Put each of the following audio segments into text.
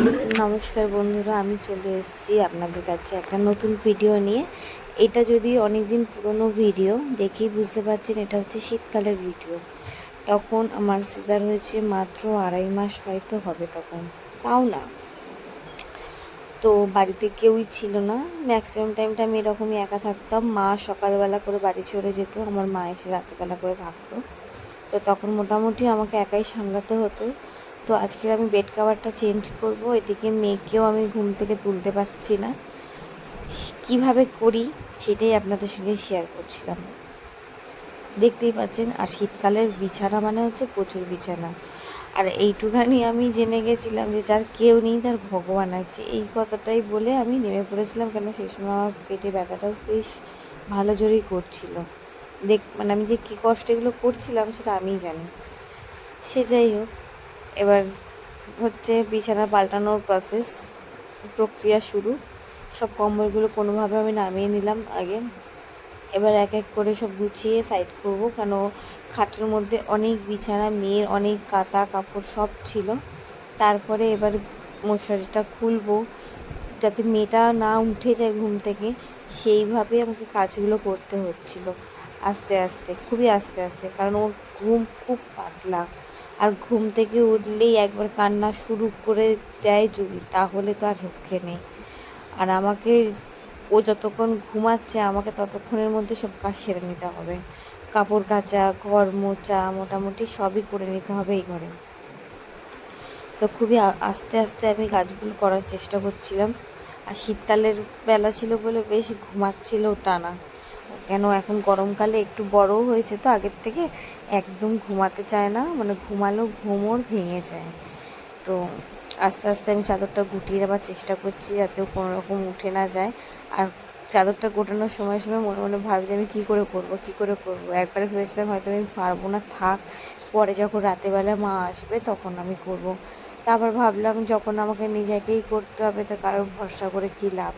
নমস্কার বন্ধুরা, আমি চলে এসেছি আপনাদের কাছে একটা নতুন ভিডিও নিয়ে। এটা যদি অনেক দিন পুরনো ভিডিও, দেখেই বুঝতে পারছেন এটা হচ্ছে শীতকালের ভিডিও। তখন আমার সিজার হয়েছে মাত্র 2.5 মাস হয়তো হবে তখন, তাও না। তো বাড়িতে কেউই ছিল না, ম্যাক্সিমাম টাইমটা আমি এরকমই একা থাকতাম। মা সকালবেলা করে বাড়ি চলে যেত, আমার মা এসে রাতেরবেলা করে থাকতো। তো তখন মোটামুটি আমাকে একাই সামলাতে হতো। তো আজকের আমি বেড কভারটা চেঞ্জ করব, এদিকে মেয়েকেও আমি ঘুম থেকে তুলতে পারছি না। কিভাবে করি সেটাই আপনাদের সঙ্গে শেয়ার করছিলাম। দেখতেই পাচ্ছেন, আর শীতকালের বিছানা মানে হচ্ছে প্রচুর বিছানা। আর এইটুখানি আমি জেনে গেছিলাম যে যার কেউ নেই তার ভগবান আছে, এই কথাটাই বলে আমি নেমে পড়েছিলাম। কেন সেই সময় আমার পেটে ব্যথাটাও বেশ ভালো জোরেই করছিল। মানে আমি যে কী কষ্ট এগুলো করছিলাম সেটা আমিই জানি। সে যাই হোক, এবার হচ্ছে বিছানা পাল্টানোর প্রক্রিয়া শুরু। সব কম্বলগুলো কোনোভাবে আমি নামিয়ে নিলাম আগে। এবার এক এক করে সব গুছিয়ে সাইড করব, কেন খাটের মধ্যে অনেক বিছানা, মেয়ের অনেক কাঁথা কাপড় সব ছিল। তারপরে এবার মশারিটা খুলবো যাতে মেয়েটা না উঠে যায় ঘুম থেকে, সেইভাবে আমাকে কাজগুলো করতে হচ্ছিল আস্তে আস্তে, খুবই আস্তে আস্তে। কারণ ওর ঘুম খুব পাতলা, আর ঘুম থেকে উঠলেই একবার কান্না শুরু করে দেয় যদি, তাহলে তো আর রক্ষে নেই। আর আমাকে, ও যতক্ষণ ঘুমাচ্ছে আমাকে ততক্ষণের মধ্যে সব কাজ সেরে নিতে হবে। কাপড় কাচা, ঘর মোছা, মোটামুটি সবই করে নিতে হবে এই ঘরে। তো খুবই আস্তে আস্তে আমি কাজগুলো করার চেষ্টা করছিলাম। আর শীতকালের বেলা ছিল বলে বেশ ঘুমাচ্ছিল টানা। কেন এখন গরমকালে একটু বড়ও হয়েছে তো আগের থেকে, একদম ঘুমাতে চায় না, মানে ঘুমালেও ঘুম ওর ভেঙে যায়। তো আস্তে আস্তে আমি চাদরটা গুটিয়ে নেবার চেষ্টা করছি যাতে কোনো রকম উঠে না যায়। আর চাদরটা গোটানোর সময় সময় মনে মনে ভাবি যে আমি কী করে করবো। একবারে ভেবেছিলাম হয়তো আমি পারবো না, থাক, পরে যখন রাতেরবেলা মা আসবে তখন আমি করব। তারপর ভাবলাম যখন আমাকে নিজেকেই করতে হবে তো কারোর ভরসা করে কী লাভ,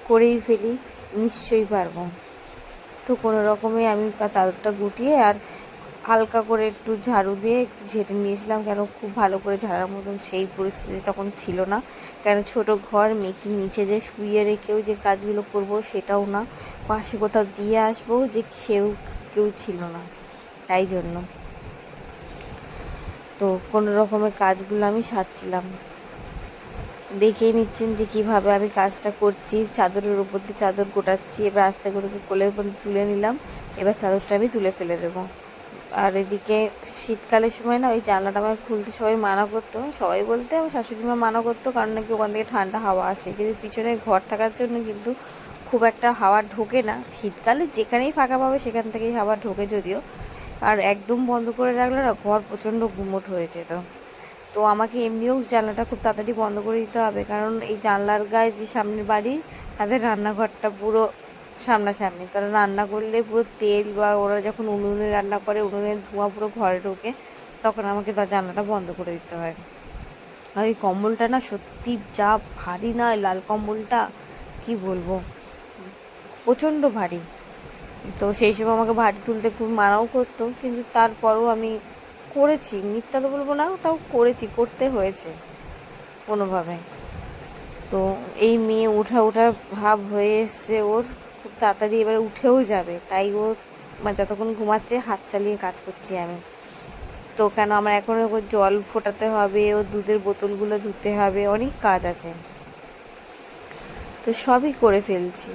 করেই ফেলি, নিশ্চয়ই পারবো। তো কোনো রকমে আমি চাদরটা গুটিয়ে আর হালকা করে একটু ঝাড়ু দিয়ে একটু ঝেড়ে নিয়েছিলাম। কেন খুব ভালো করে ঝাড়ার মতন সেই পরিস্থিতি তখন ছিল না। কেন ছোটো ঘর, মেয়েকে নিচে যে শুইয়ে রেখেও যে কাজগুলো করব সেটাও না, পাশে কোথাও দিয়ে আসবো যে কেউ ছিল না, তাই জন্য। তো কোনো রকমের কাজগুলো আমি সারছিলাম, দেখেই নিচ্ছেন যে কীভাবে আমি কাজটা করছি। চাদরের উপর দিয়ে চাদর গোটাচ্ছি, এবার আস্তে করে কোলের উপর তুলে নিলাম। এবার চাদরটা আমি তুলে ফেলে দেবো। আর এদিকে শীতকালের সময় না ওই জানলাটা আমাকে খুলতে সবাই মানা করতো, সবাই বলতে আমার শাশুড়ি মা মানা করতো, কারণ নাকি ওখান থেকে ঠান্ডা হাওয়া আসে। কিন্তু পিছনে ঘর থাকার জন্য কিন্তু খুব একটা হাওয়া ঢোকে না। শীতকালে যেখানেই ফাঁকা পাবে সেখান থেকেই হাওয়া ঢোকে যদিও, আর একদম বন্ধ করে রাখলে না ঘর প্রচণ্ড গুমোট হয়ে যেত। তো আমাকে এমনিও জানলাটা খুব তাড়াতাড়ি বন্ধ করে দিতে হবে, কারণ এই জানলার গায়ে যে সামনের বাড়ি, তাদের রান্নাঘরটা পুরো সামনাসামনি। তারা রান্না করলে পুরো তেল, বা ওরা যখন উনুনে রান্না করে উনুনের ধোঁয়া পুরো ঘরে ঢোকে, তখন আমাকে তার জানলাটা বন্ধ করে দিতে হয়। আর এই কম্বলটা না সত্যি যা ভারী, না লাল কম্বলটা, কি বলবো, প্রচণ্ড ভারী। তো সেই সময় আমাকে ভারী তুলতে খুব মানাও করতো, কিন্তু তারপরও আমি করেছি, মিথ্যা তো বলবো না, তাও করতে হয়েছে কোনোভাবে। তো এই মেয়ে ওঠা ভাব হয়ে এসছে ওর, খুব তাড়াতাড়ি এবার উঠেও যাবে, তাই ও মানে যতক্ষণ ঘুমাচ্ছে হাত চালিয়ে কাজ করছি আমি। তো কেন আমার এখনও ওর জল ফোটাতে হবে, ও দুধের বোতলগুলো ধুতে হবে, অনেক কাজ আছে। তো সবই করে ফেলছি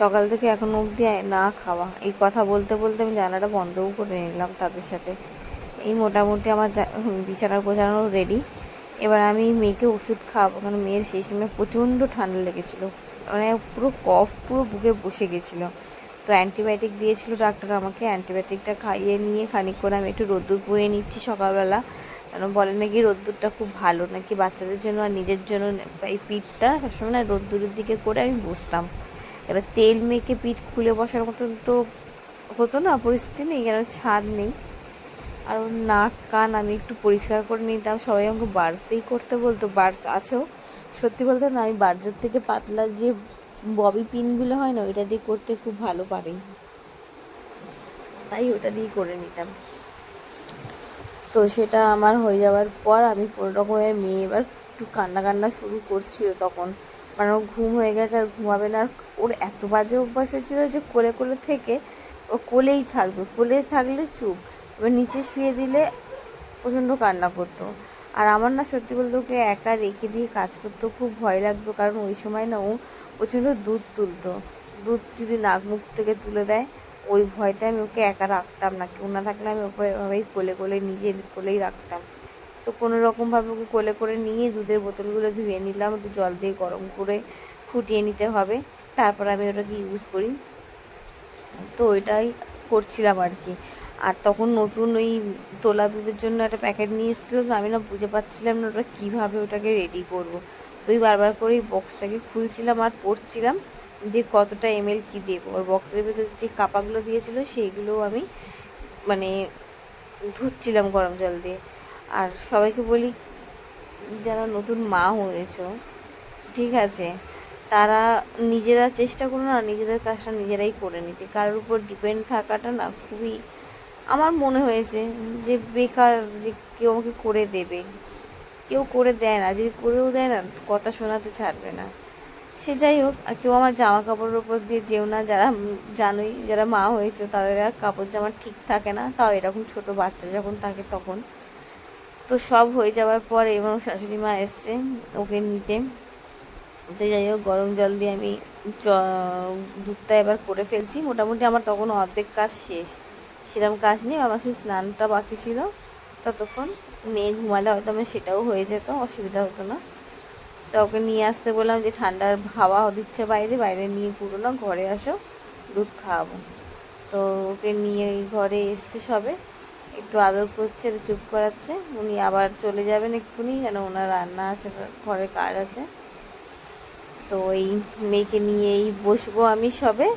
সকাল থেকে এখনো অবধি না খাওয়া। এই কথা বলতে বলতে আমি জানালাটা বন্ধও করে নিলাম তাদের সাথে। এই মোটামুটি আমার বিছানা গোছানো রেডি। এবার আমি মেয়েকে ওষুধ খাওয়াবো, কারণ মেয়ের সেই সময় প্রচণ্ড ঠান্ডা লেগেছিলো, মানে পুরো কফ পুরো বুকে বসে গেছিলো। তো অ্যান্টিবায়োটিক দিয়েছিল ডাক্তার আমাকে, অ্যান্টিবায়োটিকটা খাইয়ে নিয়ে খানিকক্ষণ আমি একটু রোদ্দুর বয়ে নিচ্ছি সকালবেলা। কেন বলে নাকি রোদ্দুরটা খুব ভালো, নাকি বাচ্চাদের জন্য আর নিজের জন্য। এই পিঠটা সবসময় না রোদ্দুরের দিকে করে আমি বসতাম। এবার তেল মেখে পিঠ খুলে বসার মতন তো হতো না, পরিস্থিতি নেই, কেন ছাদ নেই। আর ওর নাক কান আমি একটু পরিষ্কার করে নিতাম, সবাই আমাকে বার্ডস দিয়েই করতে বলতো, বার্ডস আছেও। সত্যি বলতে না, আমি বার্ডসের থেকে পাতলা যে ববি পিনগুলো হয় না, ওইটা দিয়ে করতে খুব ভালো পারি, তাই ওটা দিয়েই করে নিতাম। তো সেটা আমার হয়ে যাওয়ার পর আমি কোনো রকমের মেয়ে এবার একটু কান্না কান্না শুরু করছিল তখন, মানে ওর ঘুম হয়ে গেছে আর ঘুমাবে না। আর ওর এত বাজে অভ্যাস হয়েছিল যে কোলে কোলে থেকে ও কোলেই থাকবে, কোলে থাকলে চুপ, এবার নিচে শুয়ে দিলে প্রচণ্ড কান্না করতো। আর আমার না সত্যি বলতে ওকে একা রেখে দিয়ে কাজ করতেও খুব ভয় লাগতো, কারণ ওই সময় না ও প্রচণ্ড দুধ তুলতো, দুধ যদি নাক মুখ থেকে তুলে দেয় ওই ভয়তে আমি ওকে একা রাখতাম না, কেউ না থাকলে আমি ওকে এভাবেই কোলে কোলে নিজের কোলেই রাখতাম। তো কোনো রকমভাবে ওকে কোলে করে নিয়ে দুধের বোতলগুলো ধুয়ে নিলাম, একটু জল দিয়ে গরম করে ফুটিয়ে নিতে হবে, তারপর আমি ওটাকে ইউজ করি। তো ওইটাই করছিলাম আর কি। আর তখন নতুন ওই তোলা দুধের জন্য একটা প্যাকেট নিয়ে এসেছিলো, তো আমি না বুঝে পাচ্ছিলাম না ওটা কীভাবে ওটাকে রেডি করব। তো ওই বারবার করে ওই বক্সটাকে খুলছিলাম আর পড়ছিলাম যে কতটা এমএল কী দেবো। ওর বক্সের ভিতরে যে কাপাগুলো দিয়েছিলো সেইগুলোও আমি মানে ধুচ্ছিলাম গরম জল দিয়ে। আর সবাইকে বলি যারা নতুন মা হয়েছো, ঠিক আছে, তারা নিজেরা চেষ্টা করো না নিজেদের কাজটা নিজেরাই করে নিতে, কারোর উপর ডিপেন্ড থাকাটা না খুবই আমার মনে হয়েছে যে বেকার, যে কেউ আমাকে করে দেবে, কেউ করে দেয় না, যদি করেও দেয় না কথা শোনাতে ছাড়বে না। সে যাই হোক, আর কেউ আমার জামা কাপড়ের উপর দিয়ে যেও না, যারা জানোই যারা মা হয়েছে তাদের আর কাপড় জামা ঠিক থাকে না, তাও এরকম ছোট বাচ্চা যখন থাকে তখন। তো সব হয়ে যাওয়ার পর এবং শাশুড়ি মা এসছে ওকে নিতে। তো যাই হোক, গরম জল দিয়ে আমি দুধটা এবার করে ফেলছি, মোটামুটি আমার তখন অর্ধেক কাজ শেষ, সেরকম কাজ নেই, আমার শুধু স্নানটা বাকি ছিল। ততক্ষণ মেয়ে ঘুমালে হয়তো আমার সেটাও হয়ে যেত, অসুবিধা হতো না। তো ওকে নিয়ে আসতে বললাম যে ঠান্ডার হাওয়া দিচ্ছে বাইরে, বাইরে নিয়ে পুরো না ঘরে আসো, দুধ খাওয়াবো। তো ওকে নিয়ে ঘরে এসছে সবে, একটু আদর করছে, একটু চুপ করাচ্ছে, উনি আবার চলে যাবেন এক্ষুনি, কেন ওনার রান্না আছে, ঘরের কাজ আছে। তো এই মেয়েকে নিয়েই বসবো আমি সবে।